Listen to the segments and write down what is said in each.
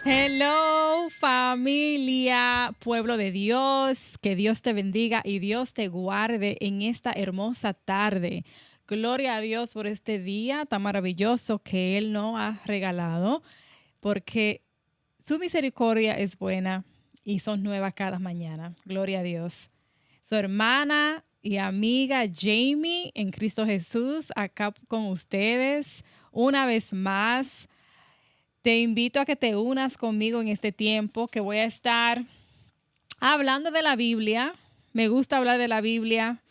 Hello, familia, pueblo de Dios, que Dios te bendiga y Dios te guarde en esta hermosa tarde. Gloria a Dios por este día tan maravilloso que Él nos ha regalado, porque su misericordia es buena y son nuevas cada mañana. Gloria a Dios. Su hermana y amiga Jamie en Cristo Jesús, acá con ustedes una vez más. Te invito a que te unas conmigo en este tiempo que voy a estar hablando de la Biblia. Me gusta hablar de la Biblia,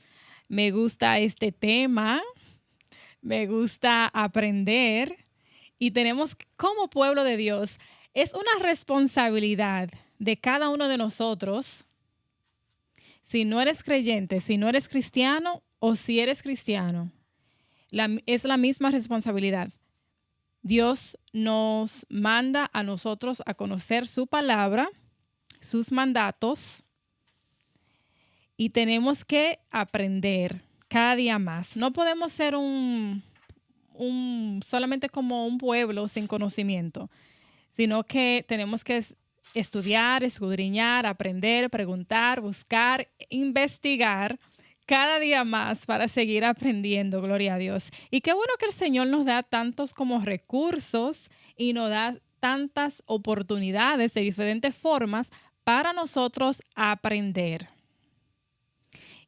me gusta este tema, me gusta aprender y tenemos como pueblo de Dios, es una responsabilidad de cada uno de nosotros, si no eres creyente, si no eres cristiano o si eres cristiano, es la misma responsabilidad. Dios nos manda a nosotros a conocer su palabra, sus mandatos, y tenemos que aprender cada día más. No podemos ser solamente como un pueblo sin conocimiento, sino que tenemos que estudiar, escudriñar, aprender, preguntar, buscar, investigar cada día más para seguir aprendiendo, gloria a Dios. Y qué bueno que el Señor nos da tantos como recursos y nos da tantas oportunidades de diferentes formas para nosotros aprender.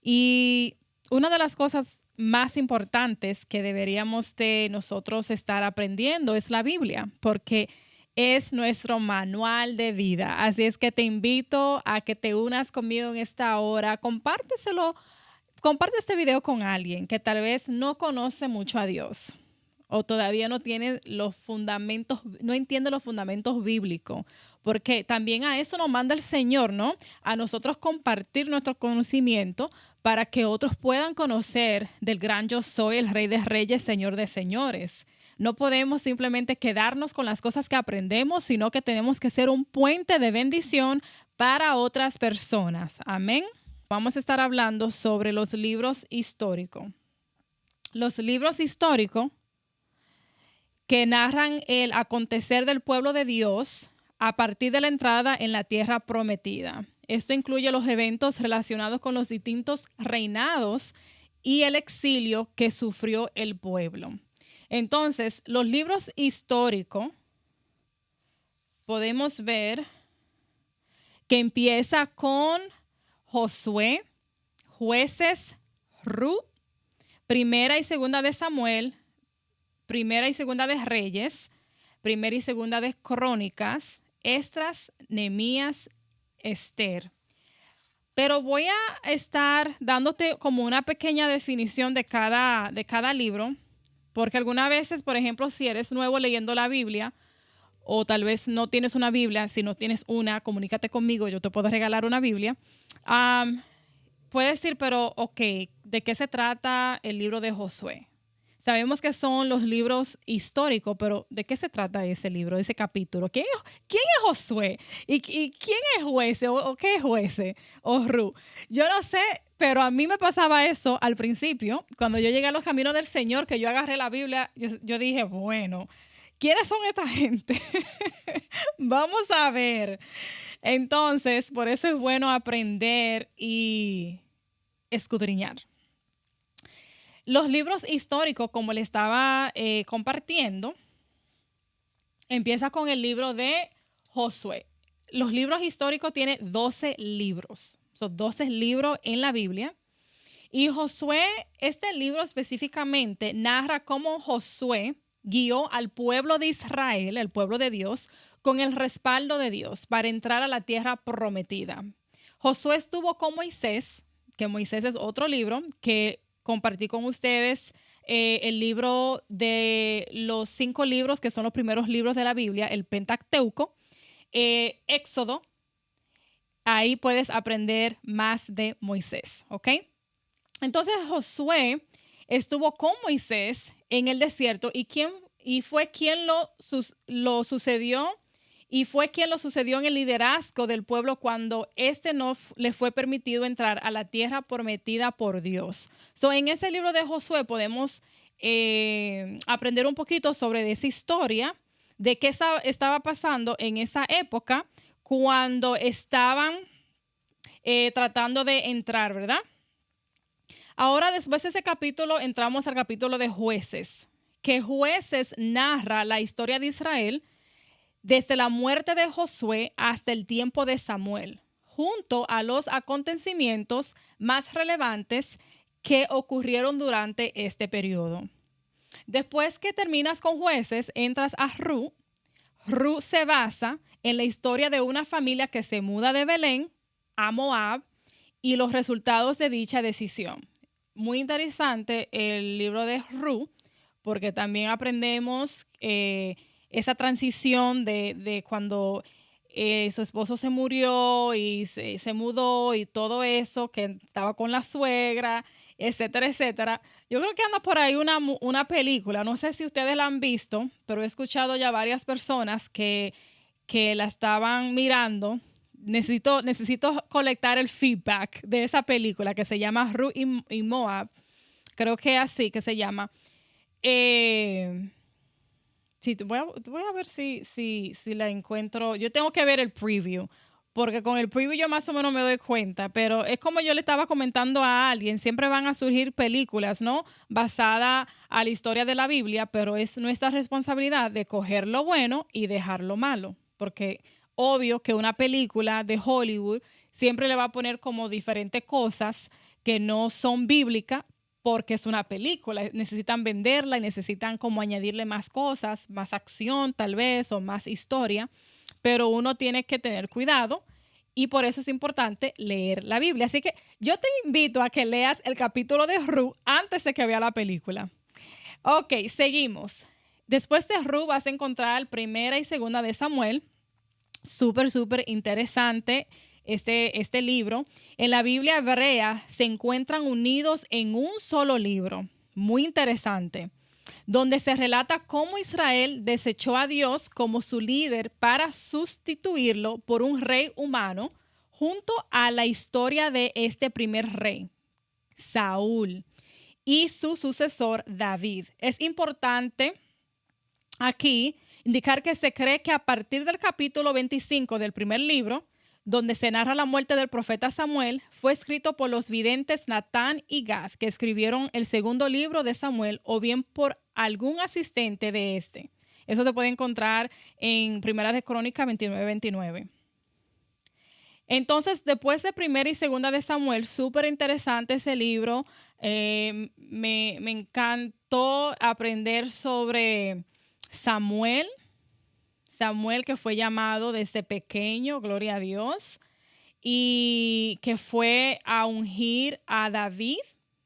Y una de las cosas más importantes que deberíamos de nosotros estar aprendiendo es la Biblia, porque es nuestro manual de vida. Así es que te invito a que te unas conmigo en esta hora, comparte este video con alguien que tal vez no conoce mucho a Dios o todavía no tiene los fundamentos, no entiende los fundamentos bíblicos, porque también a eso nos manda el Señor, ¿no? A nosotros compartir nuestro conocimiento para que otros puedan conocer del gran yo soy, el Rey de Reyes, Señor de Señores. No podemos simplemente quedarnos con las cosas que aprendemos, sino que tenemos que ser un puente de bendición para otras personas. Amén. Vamos a estar hablando sobre los libros históricos. Los libros históricos que narran el acontecer del pueblo de Dios a partir de la entrada en la tierra prometida. Esto incluye los eventos relacionados con los distintos reinados y el exilio que sufrió el pueblo. Entonces, los libros históricos podemos ver que empieza con Josué, Jueces, Ruth, Primera y Segunda de Samuel, Primera y Segunda de Reyes, Primera y Segunda de Crónicas, Esdras, Nehemías, Esther. Pero voy a estar dándote como una pequeña definición de cada libro, porque algunas veces, por ejemplo, si eres nuevo leyendo la Biblia, o tal vez no tienes una Biblia, si no tienes una, comunícate conmigo, yo te puedo regalar una Biblia. Puedes decir, pero, ok, ¿de qué se trata el libro de Josué? Sabemos que son los libros históricos, pero ¿de qué se trata ese libro, ese capítulo? ¿Quién es Josué? ¿Y quién es juece? ¿O qué es juece? ¿O Ru? Yo no sé, pero a mí me pasaba eso al principio. Cuando yo llegué a los caminos del Señor, que yo agarré la Biblia, yo dije, bueno, ¿quiénes son esta gente? Vamos a ver. Entonces, por eso es bueno aprender y escudriñar. Los libros históricos, como le estaba compartiendo, empieza con el libro de Josué. Los libros históricos tienen 12 libros. Son 12 libros en la Biblia. Y Josué, este libro específicamente, narra cómo Josué guió al pueblo de Israel, el pueblo de Dios, con el respaldo de Dios para entrar a la tierra prometida. Josué estuvo con Moisés, que Moisés es otro libro que compartí con ustedes, el libro de los 5 libros que son los primeros libros de la Biblia, el Pentateuco, Éxodo. Ahí puedes aprender más de Moisés, ¿ok? Entonces Josué estuvo con Moisés en el desierto y fue quien lo sucedió y fue quien lo sucedió en el liderazgo del pueblo cuando no le fue permitido entrar a la tierra prometida por Dios. En ese libro de Josué podemos aprender un poquito sobre esa historia de qué estaba pasando en esa época cuando estaban tratando de entrar, ¿verdad? Ahora, después de ese capítulo, entramos al capítulo de Jueces, que Jueces narra la historia de Israel desde la muerte de Josué hasta el tiempo de Samuel, junto a los acontecimientos más relevantes que ocurrieron durante este periodo. Después que terminas con Jueces, entras a Ruth. Ruth se basa en la historia de una familia que se muda de Belén a Moab y los resultados de dicha decisión. Muy interesante el libro de Ruth, porque también aprendemos esa transición de cuando su esposo se murió y se mudó y todo eso, que estaba con la suegra, etcétera, etcétera. Yo creo que anda por ahí una película, no sé si ustedes la han visto, pero he escuchado ya varias personas que la estaban mirando. Necesito colectar el feedback de esa película que se llama Ruth y Moab. Creo que así que se llama. Sí, voy a ver si la encuentro. Yo tengo que ver el preview, porque con el preview yo más o menos me doy cuenta, pero es como yo le estaba comentando a alguien, siempre van a surgir películas, ¿no? Basadas a la historia de la Biblia, pero es nuestra responsabilidad de coger lo bueno y dejar lo malo, porque obvio que una película de Hollywood siempre le va a poner como diferentes cosas que no son bíblicas, porque es una película, necesitan venderla y necesitan como añadirle más cosas, más acción tal vez o más historia, pero uno tiene que tener cuidado y por eso es importante leer la Biblia. Así que yo te invito a que leas el capítulo de Ruth antes de que vea la película. Ok, seguimos. Después de Ruth vas a encontrar primera y segunda de Samuel. Súper, súper interesante este libro. En la Biblia hebrea se encuentran unidos en un solo libro. Muy interesante. Donde se relata cómo Israel desechó a Dios como su líder para sustituirlo por un rey humano, junto a la historia de este primer rey, Saúl, y su sucesor, David. Es importante aquí indicar que se cree que a partir del capítulo 25 del primer libro, donde se narra la muerte del profeta Samuel, fue escrito por los videntes Natán y Gad, que escribieron el segundo libro de Samuel, o bien por algún asistente de este. Eso se puede encontrar en Primera de Crónicas 29-29. Entonces, después de Primera y Segunda de Samuel, súper interesante ese libro. Me encantó aprender sobre Samuel que fue llamado desde pequeño, gloria a Dios, y que fue a ungir a David.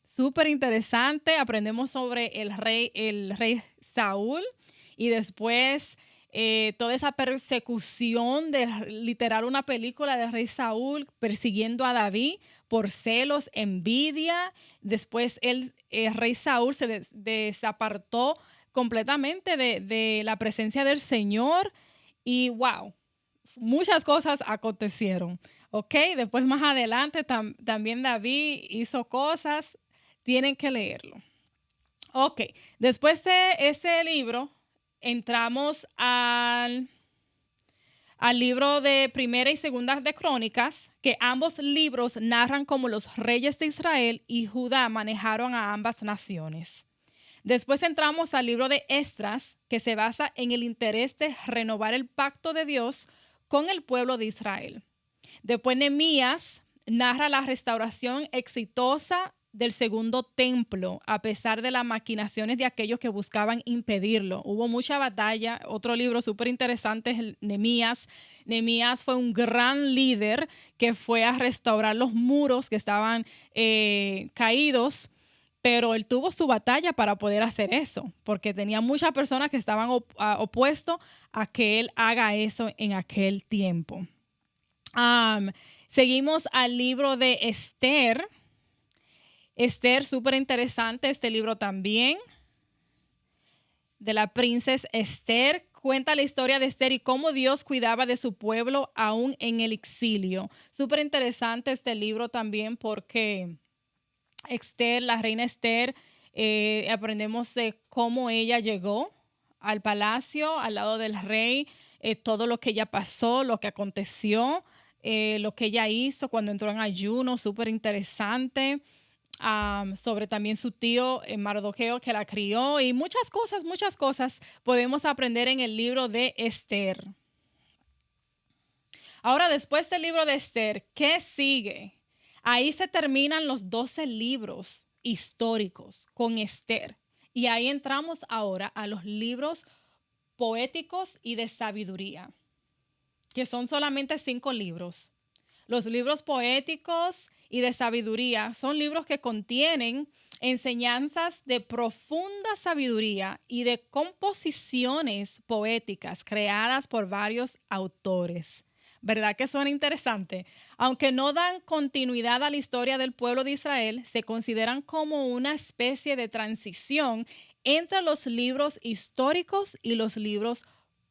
Súper interesante. Aprendemos sobre el rey Saúl y después toda esa persecución de literal una película del rey Saúl persiguiendo a David por celos, envidia. Después el rey Saúl se desapartó completamente de la presencia del Señor y wow, muchas cosas acontecieron. Ok, después más adelante también David hizo cosas, tienen que leerlo. Ok, después de ese libro entramos al libro de Primera y Segunda de Crónicas, que ambos libros narran cómo los reyes de Israel y Judá manejaron a ambas naciones. Después entramos al libro de Esdras, que se basa en el interés de renovar el pacto de Dios con el pueblo de Israel. Después Nehemías narra la restauración exitosa del segundo templo, a pesar de las maquinaciones de aquellos que buscaban impedirlo. Hubo mucha batalla. Otro libro súper interesante es el Nehemías. Nehemías fue un gran líder que fue a restaurar los muros que estaban caídos, pero él tuvo su batalla para poder hacer eso, porque tenía muchas personas que estaban opuestos a que él haga eso en aquel tiempo. Seguimos al libro de Esther. Esther, súper interesante este libro también, de la princesa Esther. Cuenta la historia de Esther y cómo Dios cuidaba de su pueblo aún en el exilio. Súper interesante este libro también porque Esther, la reina Esther, aprendemos de cómo ella llegó al palacio, al lado del rey, todo lo que ella pasó, lo que aconteció, lo que ella hizo cuando entró en ayuno, súper interesante. Sobre también su tío Mardoqueo que la crió y muchas cosas podemos aprender en el libro de Esther. Ahora, después del libro de Esther, ¿qué sigue? Ahí se terminan los 12 libros históricos con Esther. Y ahí entramos ahora a los libros poéticos y de sabiduría, que son solamente 5 libros. Los libros poéticos y de sabiduría son libros que contienen enseñanzas de profunda sabiduría y de composiciones poéticas creadas por varios autores. ¿Verdad que son interesantes? Aunque no dan continuidad a la historia del pueblo de Israel, se consideran como una especie de transición entre los libros históricos y los libros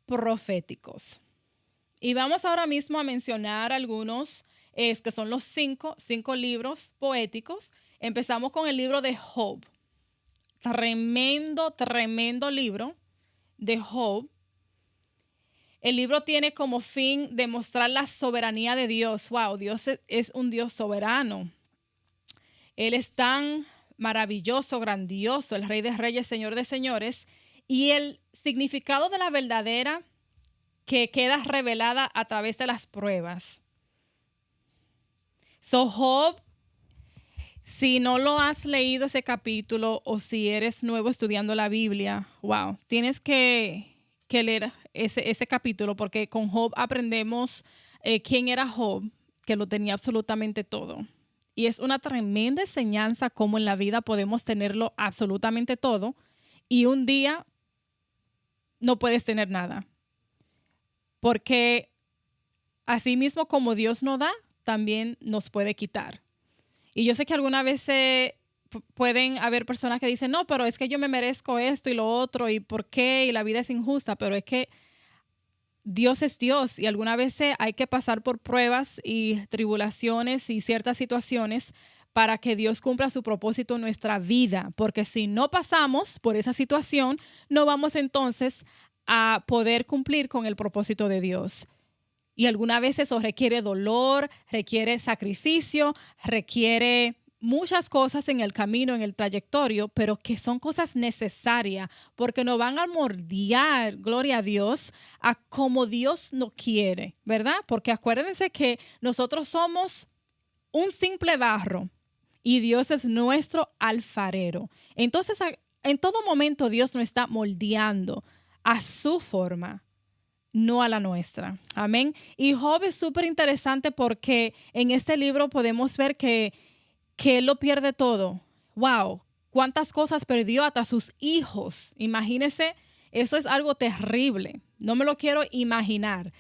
proféticos. Y vamos ahora mismo a mencionar algunos, que son los cinco libros poéticos. Empezamos con el libro de Job. Tremendo libro de Job. El libro tiene como fin demostrar la soberanía de Dios. Wow, Dios es un Dios soberano. Él es tan maravilloso, grandioso, el Rey de Reyes, Señor de Señores. Y el significado de la verdadera que queda revelada a través de las pruebas. Job, si no lo has leído ese capítulo o si eres nuevo estudiando la Biblia, wow, tienes que leer ese capítulo porque con Job aprendemos quién era Job, que lo tenía absolutamente todo. Y es una tremenda enseñanza cómo en la vida podemos tenerlo absolutamente todo y un día no puedes tener nada. Porque así mismo como Dios nos da, también nos puede quitar. Y yo sé que algunas veces pueden haber personas que dicen, no, pero es que yo me merezco esto y lo otro, y por qué, y la vida es injusta, pero es que Dios es Dios y algunas veces hay que pasar por pruebas y tribulaciones y ciertas situaciones para que Dios cumpla su propósito en nuestra vida, porque si no pasamos por esa situación, no vamos entonces a poder cumplir con el propósito de Dios. Y algunas veces eso requiere dolor, requiere sacrificio, requiere muchas cosas en el camino, en el trayectorio, pero que son cosas necesarias porque nos van a moldear, gloria a Dios, a como Dios nos quiere, ¿verdad? Porque acuérdense que nosotros somos un simple barro y Dios es nuestro alfarero. Entonces, en todo momento Dios nos está moldeando a su forma, no a la nuestra. Amén. Y Job es súper interesante porque en este libro podemos ver que él lo pierde todo. Wow, cuántas cosas perdió, hasta sus hijos. Imagínense, eso es algo terrible. No me lo quiero imaginar.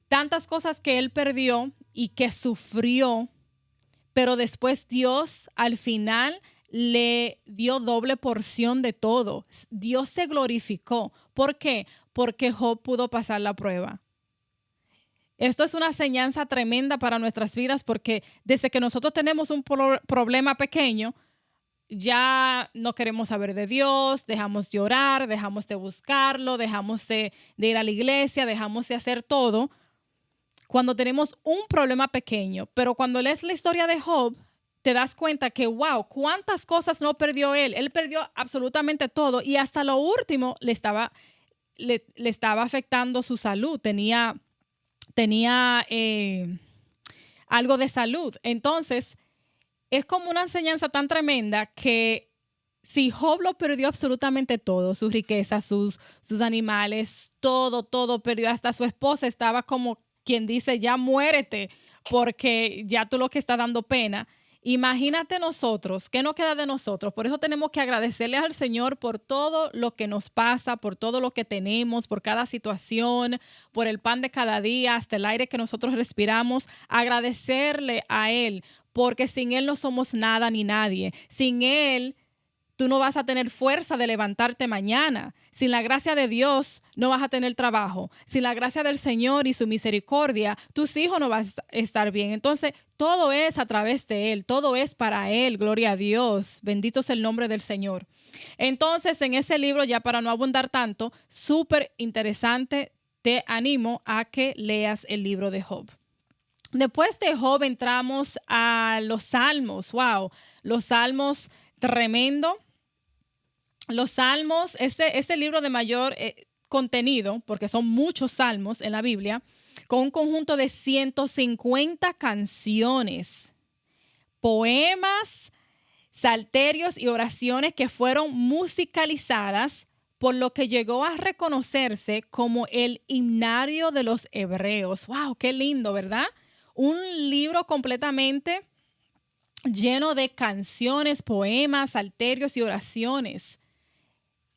Tantas cosas que él perdió y que sufrió, pero después Dios al final le dio doble porción de todo. Dios se glorificó. ¿Por qué? Porque Job pudo pasar la prueba. Esto es una enseñanza tremenda para nuestras vidas porque desde que nosotros tenemos un problema pequeño, ya no queremos saber de Dios, dejamos de orar, dejamos de buscarlo, dejamos de ir a la iglesia, dejamos de hacer todo cuando tenemos un problema pequeño. Pero cuando lees la historia de Job, te das cuenta que, wow, cuántas cosas no perdió él. Él perdió absolutamente todo y hasta lo último le estaba afectando su salud. Tenía algo de salud. Entonces, es como una enseñanza tan tremenda que si Job lo perdió absolutamente todo, sus riquezas, sus animales, todo perdió, hasta su esposa estaba como quien dice, ya muérete, porque ya tú lo que está dando pena. Imagínate nosotros, ¿qué nos queda de nosotros? Por eso tenemos que agradecerle al Señor por todo lo que nos pasa, por todo lo que tenemos, por cada situación, por el pan de cada día, hasta el aire que nosotros respiramos. Agradecerle a Él, porque sin Él no somos nada ni nadie. Sin Él tú no vas a tener fuerza de levantarte mañana. Sin la gracia de Dios no vas a tener trabajo. Sin la gracia del Señor y su misericordia, tus hijos no van a estar bien. Entonces, todo es a través de Él. Todo es para Él. Gloria a Dios. Bendito es el nombre del Señor. Entonces, en ese libro, ya para no abundar tanto, súper interesante, te animo a que leas el libro de Job. Después de Job entramos a los Salmos. Wow, los Salmos, tremendo. Los Salmos, ese libro de mayor contenido, porque son muchos salmos en la Biblia, con un conjunto de 150 canciones, poemas, salterios y oraciones que fueron musicalizadas, por lo que llegó a reconocerse como el himnario de los hebreos. ¡Wow! ¡Qué lindo!, ¿verdad? Un libro completamente lleno de canciones, poemas, salterios y oraciones.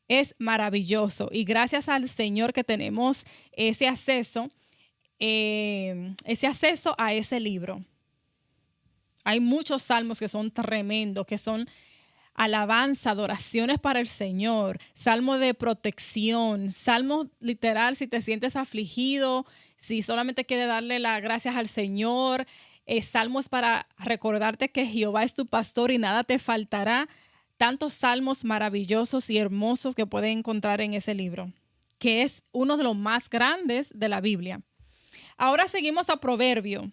Es maravilloso y gracias al Señor que tenemos ese acceso a ese libro. Hay muchos salmos que son tremendos, que son alabanza, adoraciones para el Señor, salmo de protección, salmo literal si te sientes afligido, si solamente quieres darle las gracias al Señor, salmos para recordarte que Jehová es tu pastor y nada te faltará. Tantos salmos maravillosos y hermosos que pueden encontrar en ese libro, que es uno de los más grandes de la Biblia. Ahora seguimos a Proverbio.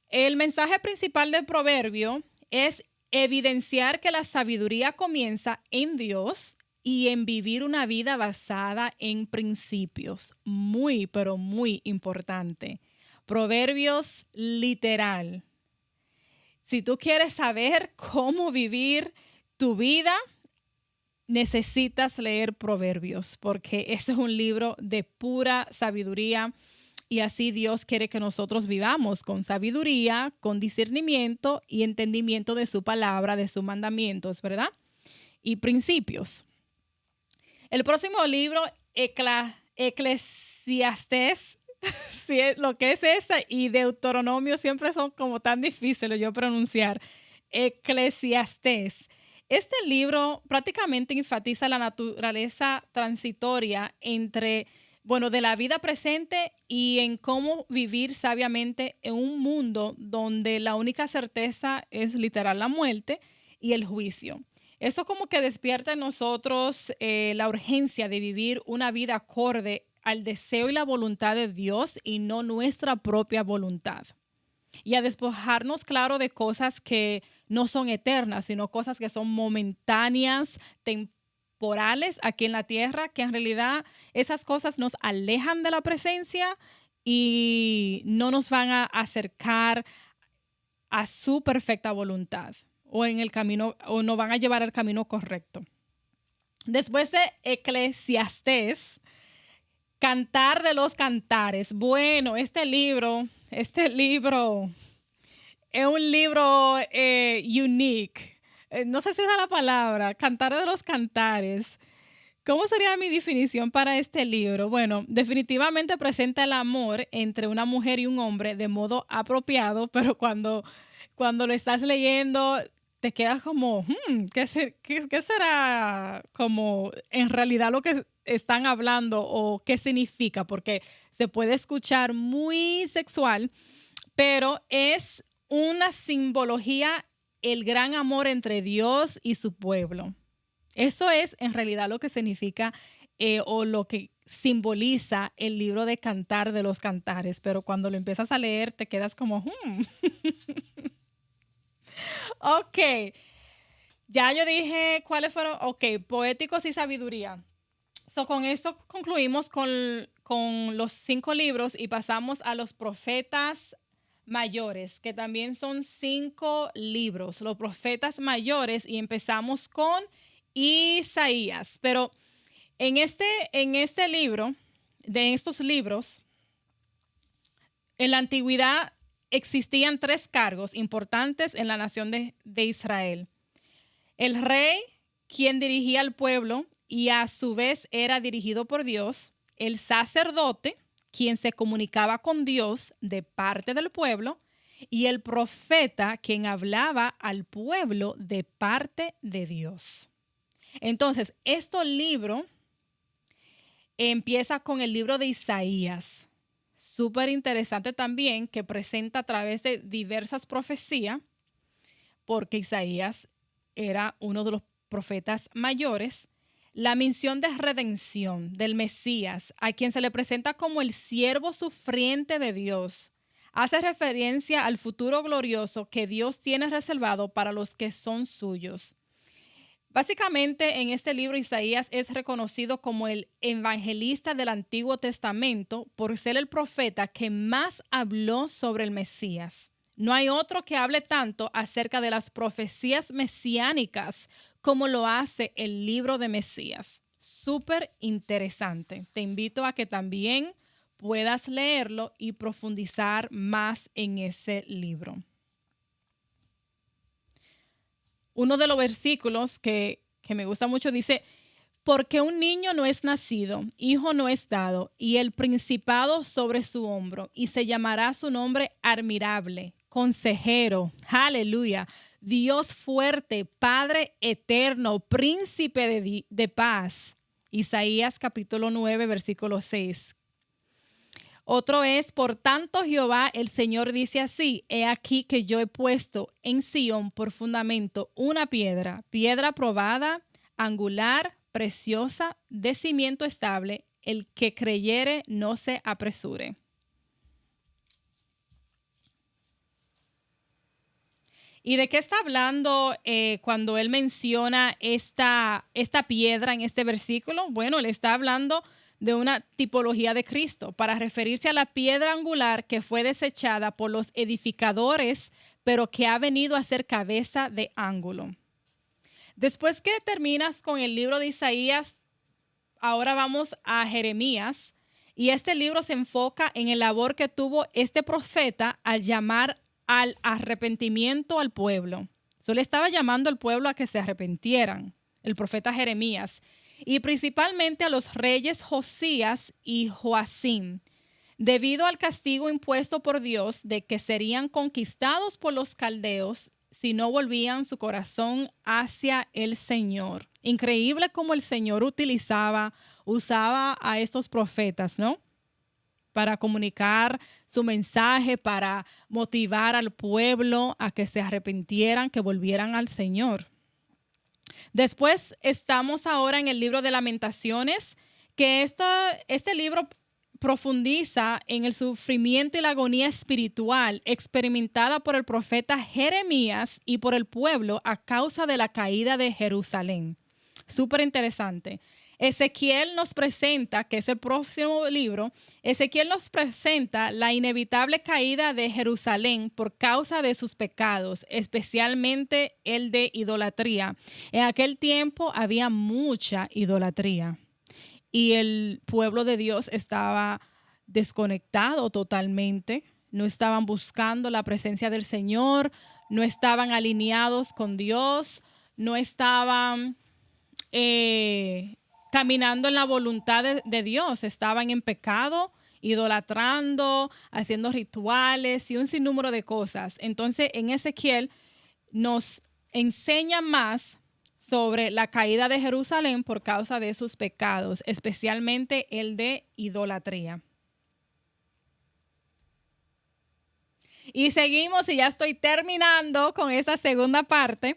El mensaje principal del Proverbio es evidenciar que la sabiduría comienza en Dios y en vivir una vida basada en principios. Muy, pero muy importante. Proverbios literal. Si tú quieres saber cómo vivir tu vida, necesitas leer Proverbios, porque ese es un libro de pura sabiduría y así Dios quiere que nosotros vivamos con sabiduría, con discernimiento y entendimiento de su palabra, de sus mandamientos, ¿verdad? Y principios. El próximo libro, Eclesiastés, sí, lo que es esa, y Deuteronomio siempre son como tan difíciles yo pronunciar. Eclesiastés. Este libro prácticamente enfatiza la naturaleza transitoria de la vida presente y en cómo vivir sabiamente en un mundo donde la única certeza es literal la muerte y el juicio. Eso como que despierta en nosotros la urgencia de vivir una vida acorde al deseo y la voluntad de Dios y no nuestra propia voluntad. Y a despojarnos, claro, de cosas que no son eternas, sino cosas que son momentáneas, temporales aquí en la tierra, que en realidad esas cosas nos alejan de la presencia y no nos van a acercar a su perfecta voluntad o en el camino, o nos van a llevar al camino correcto. Después de Eclesiastés, Cantar de los Cantares. Bueno, este libro es un libro unique. No sé si esa es la palabra, Cantar de los Cantares. ¿Cómo sería mi definición para este libro? Bueno, definitivamente presenta el amor entre una mujer y un hombre de modo apropiado, pero cuando lo estás leyendo te quedas como, ¿qué será como en realidad lo que están hablando o qué significa? Porque se puede escuchar muy sexual, pero es una simbología, el gran amor entre Dios y su pueblo. Eso es en realidad lo que significa o lo que simboliza el libro de Cantar de los Cantares, pero cuando lo empiezas a leer te quedas como, Ok, ya yo dije cuáles fueron, poéticos y sabiduría. Con esto concluimos con los 5 libros y pasamos a los profetas mayores, que también son 5 libros, los profetas mayores, y empezamos con Isaías. Pero en este libro, de estos libros, en la antigüedad existían 3 cargos importantes en la nación de Israel. El rey, quien dirigía al pueblo y a su vez era dirigido por Dios. El sacerdote, quien se comunicaba con Dios de parte del pueblo. Y el profeta, quien hablaba al pueblo de parte de Dios. Entonces, este libro empieza con el libro de Isaías. Súper interesante también, que presenta a través de diversas profecías, porque Isaías era uno de los profetas mayores, la misión de redención del Mesías, a quien se le presenta como el siervo sufriente de Dios. Hace referencia al futuro glorioso que Dios tiene reservado para los que son suyos. Básicamente, en este libro, Isaías es reconocido como el evangelista del Antiguo Testamento por ser el profeta que más habló sobre el Mesías. No hay otro que hable tanto acerca de las profecías mesiánicas como lo hace el libro de Mesías. Súper interesante. Te invito a que también puedas leerlo y profundizar más en ese libro. Uno de los versículos que me gusta mucho dice, porque un niño no es nacido, hijo no es dado, y el principado sobre su hombro, y se llamará su nombre admirable, consejero, aleluya, Dios fuerte, Padre eterno, príncipe de paz. Isaías capítulo 9, versículo 6. Otro es, por tanto Jehová el Señor dice así, he aquí que yo he puesto en Sión por fundamento una piedra, piedra probada, angular, preciosa, de cimiento estable, el que creyere no se apresure. ¿Y de qué está hablando cuando él menciona esta piedra en este versículo? Bueno, él está hablando de una tipología de Cristo para referirse a la piedra angular que fue desechada por los edificadores, pero que ha venido a ser cabeza de ángulo. Después que terminas con el libro de Isaías, ahora vamos a Jeremías, y este libro se enfoca en el labor que tuvo este profeta al llamar al arrepentimiento al pueblo. So, le estaba llamando al pueblo a que se arrepintieran, el profeta Jeremías, y principalmente a los reyes Josías y Joacim, debido al castigo impuesto por Dios de que serían conquistados por los caldeos si no volvían su corazón hacia el Señor. Increíble cómo el Señor usaba a estos profetas, ¿no? Para comunicar su mensaje, para motivar al pueblo a que se arrepintieran, que volvieran al Señor. Después estamos ahora en el libro de Lamentaciones, que este libro profundiza en el sufrimiento y la agonía espiritual experimentada por el profeta Jeremías y por el pueblo a causa de la caída de Jerusalén. Súper interesante. Ezequiel nos presenta, que es el próximo libro, Ezequiel nos presenta la inevitable caída de Jerusalén por causa de sus pecados, especialmente el de idolatría. En aquel tiempo había mucha idolatría y el pueblo de Dios estaba desconectado totalmente. No estaban buscando la presencia del Señor, no estaban alineados con Dios, no estaban caminando en la voluntad de Dios, estaban en pecado, idolatrando, haciendo rituales y un sinnúmero de cosas. Entonces, en Ezequiel nos enseña más sobre la caída de Jerusalén por causa de sus pecados, especialmente el de idolatría. Y seguimos, y ya estoy terminando con esa segunda parte.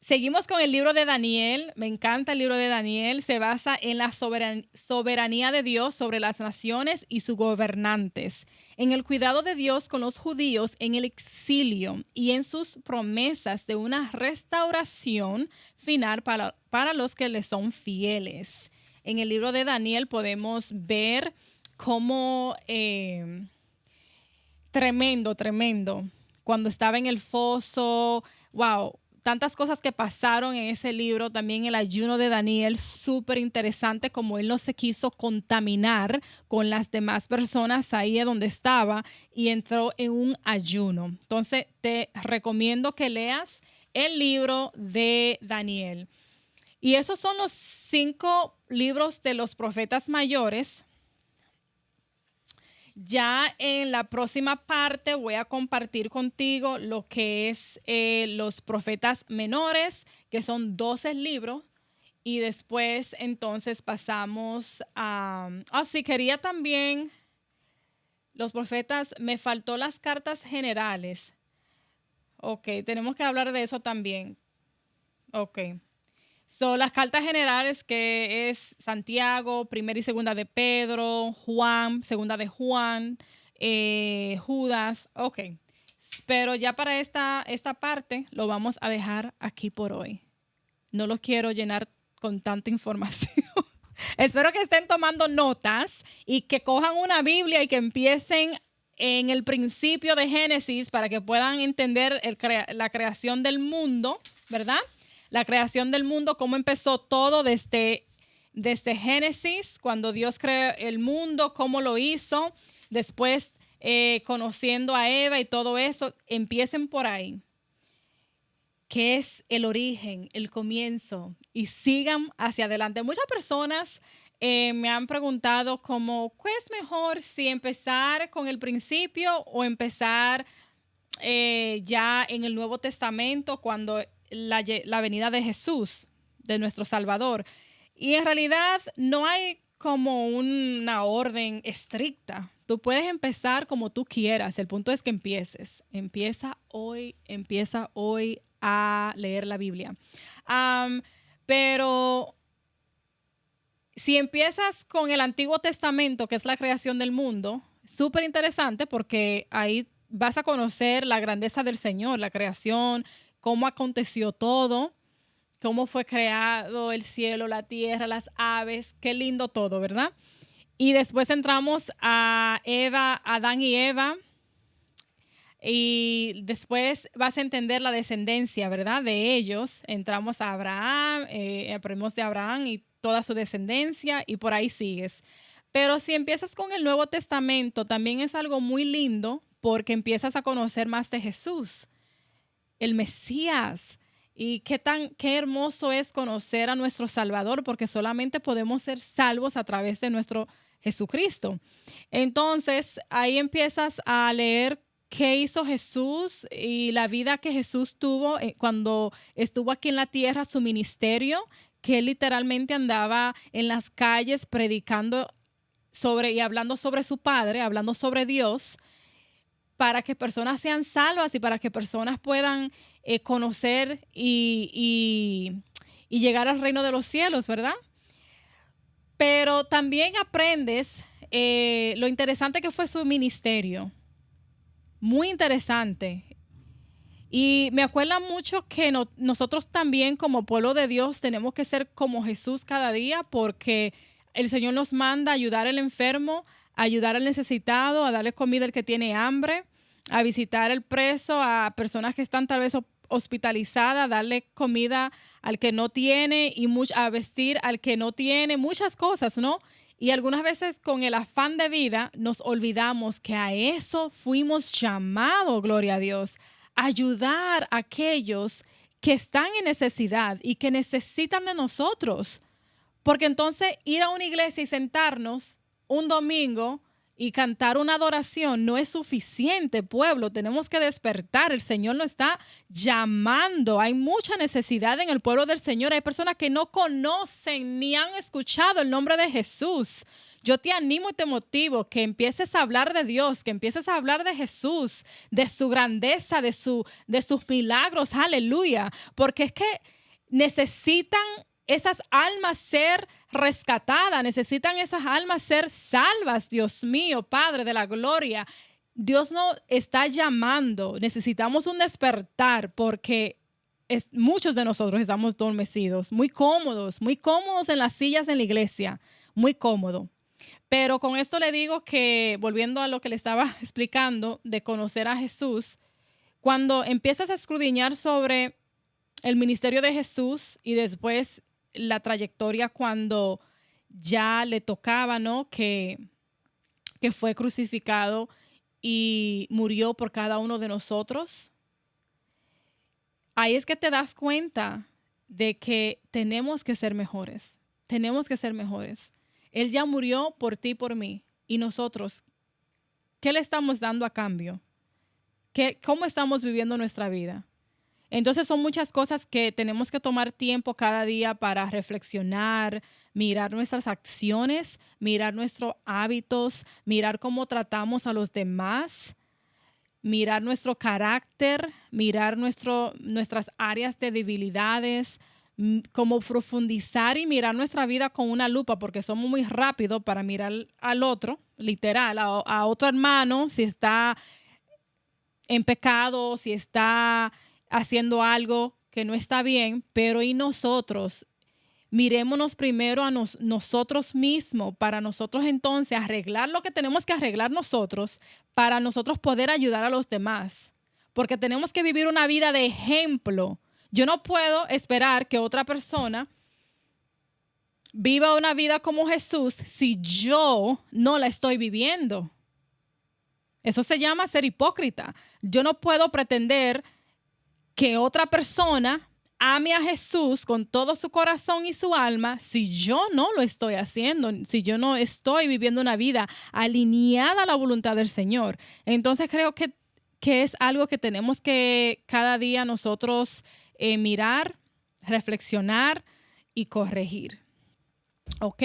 Seguimos con el libro de Daniel. Me encanta el libro de Daniel. Se basa en la soberanía de Dios sobre las naciones y sus gobernantes, en el cuidado de Dios con los judíos en el exilio y en sus promesas de una restauración final para los que le son fieles. En el libro de Daniel podemos ver cómo tremendo, cuando estaba en el foso, wow, tantas cosas que pasaron en ese libro, también el ayuno de Daniel, súper interesante, como él no se quiso contaminar con las demás personas ahí donde estaba y entró en un ayuno. Entonces te recomiendo que leas el libro de Daniel. Y esos son los 5 libros de los profetas mayores. Ya en la próxima parte voy a compartir contigo lo que es los profetas menores, que son 12 libros. Y después entonces pasamos a... sí, quería también los profetas, me faltó las cartas generales. Ok, tenemos que hablar de eso también. Ok. Son las cartas generales que es Santiago, primera y segunda de Pedro, Juan, segunda de Juan, Judas. Ok. Pero ya para esta parte lo vamos a dejar aquí por hoy. No los quiero llenar con tanta información. Espero que estén tomando notas y que cojan una Biblia y que empiecen en el principio de Génesis para que puedan entender la creación del mundo, ¿verdad? La creación del mundo, cómo empezó todo desde Génesis, cuando Dios creó el mundo, cómo lo hizo. Después, conociendo a Eva y todo eso, empiecen por ahí, que es el origen, el comienzo, y sigan hacia adelante. Muchas personas me han preguntado como, ¿qué es mejor si empezar con el principio o empezar ya en el Nuevo Testamento cuando la venida de Jesús, de nuestro Salvador? Y en realidad no hay como una orden estricta. Tú puedes empezar como tú quieras. El punto es que empieces. Empieza hoy a leer la Biblia. Pero si empiezas con el Antiguo Testamento, que es la creación del mundo, súper interesante porque ahí vas a conocer la grandeza del Señor, la creación, cómo aconteció todo, cómo fue creado el cielo, la tierra, las aves, qué lindo todo, ¿verdad? Y después entramos a Adán y Eva, y después vas a entender la descendencia, ¿verdad? De ellos. Entramos a Abraham, aprendemos de Abraham y toda su descendencia y por ahí sigues. Pero si empiezas con el Nuevo Testamento, también es algo muy lindo porque empiezas a conocer más de Jesús, el Mesías. Y qué hermoso es conocer a nuestro Salvador, porque solamente podemos ser salvos a través de nuestro Jesucristo. Entonces, ahí empiezas a leer qué hizo Jesús y la vida que Jesús tuvo cuando estuvo aquí en la tierra, su ministerio, que él literalmente andaba en las calles predicando y hablando sobre su Padre, hablando sobre Dios, para que personas sean salvas y para que personas puedan conocer y llegar al reino de los cielos, ¿verdad? Pero también aprendes lo interesante que fue su ministerio. Muy interesante. Y me acuerda mucho que nosotros también como pueblo de Dios tenemos que ser como Jesús cada día, porque el Señor nos manda a ayudar al enfermo, a ayudar al necesitado, a darle comida al que tiene hambre, a visitar el preso, a personas que están tal vez hospitalizadas, a darle comida al que no tiene y a vestir al que no tiene, muchas cosas, ¿no? Y algunas veces con el afán de vida nos olvidamos que a eso fuimos llamados, gloria a Dios, ayudar a aquellos que están en necesidad y que necesitan de nosotros. Porque entonces ir a una iglesia y sentarnos un domingo y cantar una adoración no es suficiente, pueblo. Tenemos que despertar. El Señor nos está llamando. Hay mucha necesidad en el pueblo del Señor. Hay personas que no conocen ni han escuchado el nombre de Jesús. Yo te animo y te motivo que empieces a hablar de Dios, que empieces a hablar de Jesús, de su grandeza, de sus milagros. Aleluya. Porque es que necesitan esas almas ser rescatadas, necesitan esas almas ser salvas. Dios mío, Padre de la gloria, Dios nos está llamando. Necesitamos un despertar porque muchos de nosotros estamos adormecidos, muy cómodos en las sillas en la iglesia, muy cómodo. Pero con esto le digo que, volviendo a lo que le estaba explicando de conocer a Jesús, cuando empiezas a escudriñar sobre el ministerio de Jesús y después la trayectoria cuando ya le tocaba, ¿no? Que fue crucificado y murió por cada uno de nosotros. Ahí es que te das cuenta de que tenemos que ser mejores. Tenemos que ser mejores. Él ya murió por ti y por mí. ¿Y nosotros ¿qué le estamos dando a cambio? ¿Cómo estamos viviendo nuestra vida? Entonces son muchas cosas que tenemos que tomar tiempo cada día para reflexionar, mirar nuestras acciones, mirar nuestros hábitos, mirar cómo tratamos a los demás, mirar nuestro carácter, mirar nuestras áreas de debilidades, como profundizar y mirar nuestra vida con una lupa, porque somos muy rápidos para mirar al otro, literal, a otro hermano, si está en pecado, si está haciendo algo que no está bien, pero ¿y nosotros? Mirémonos primero a nosotros mismos para nosotros entonces arreglar lo que tenemos que arreglar nosotros para nosotros poder ayudar a los demás. Porque tenemos que vivir una vida de ejemplo. Yo no puedo esperar que otra persona viva una vida como Jesús si yo no la estoy viviendo. Eso se llama ser hipócrita. Yo no puedo pretender que otra persona ame a Jesús con todo su corazón y su alma si yo no lo estoy haciendo, si yo no estoy viviendo una vida alineada a la voluntad del Señor. Entonces creo que es algo que tenemos que cada día nosotros mirar, reflexionar y corregir. ¿Ok?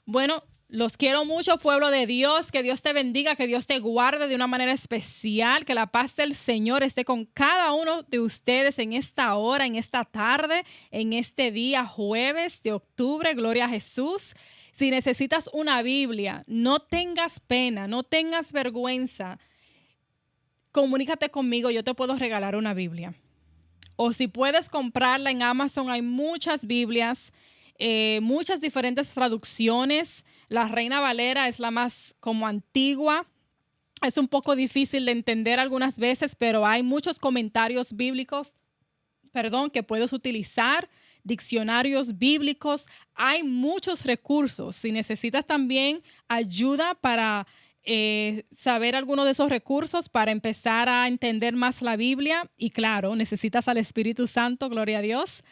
Bueno, los quiero mucho, pueblo de Dios. Que Dios te bendiga, que Dios te guarde de una manera especial. Que la paz del Señor esté con cada uno de ustedes en esta hora, en esta tarde, en este día jueves de octubre. Gloria a Jesús. Si necesitas una Biblia, no tengas pena, no tengas vergüenza. Comunícate conmigo, yo te puedo regalar una Biblia. O si puedes comprarla en Amazon, hay muchas Biblias, muchas diferentes traducciones. La Reina Valera es la más como antigua. Es un poco difícil de entender algunas veces, pero hay muchos comentarios bíblicos, que puedes utilizar, diccionarios bíblicos. Hay muchos recursos. Si necesitas también ayuda para saber alguno de esos recursos para empezar a entender más la Biblia, y claro, necesitas al Espíritu Santo, gloria a Dios.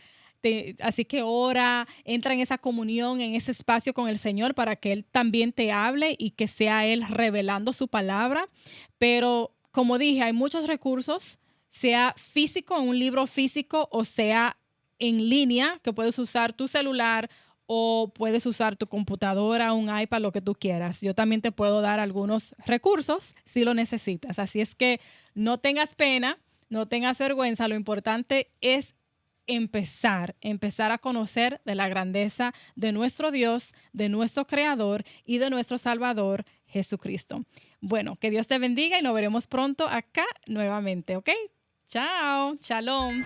Así que ora, entra en esa comunión, en ese espacio con el Señor para que Él también te hable y que sea Él revelando su palabra. Pero como dije, hay muchos recursos, sea físico, en un libro físico, o sea en línea, que puedes usar tu celular o puedes usar tu computadora, un iPad, lo que tú quieras. Yo también te puedo dar algunos recursos si lo necesitas. Así es que no tengas pena, no tengas vergüenza. Lo importante es empezar a conocer de la grandeza de nuestro Dios, de nuestro Creador y de nuestro Salvador, Jesucristo. Bueno, que Dios te bendiga y nos veremos pronto acá nuevamente, ¿ok? Chao, shalom.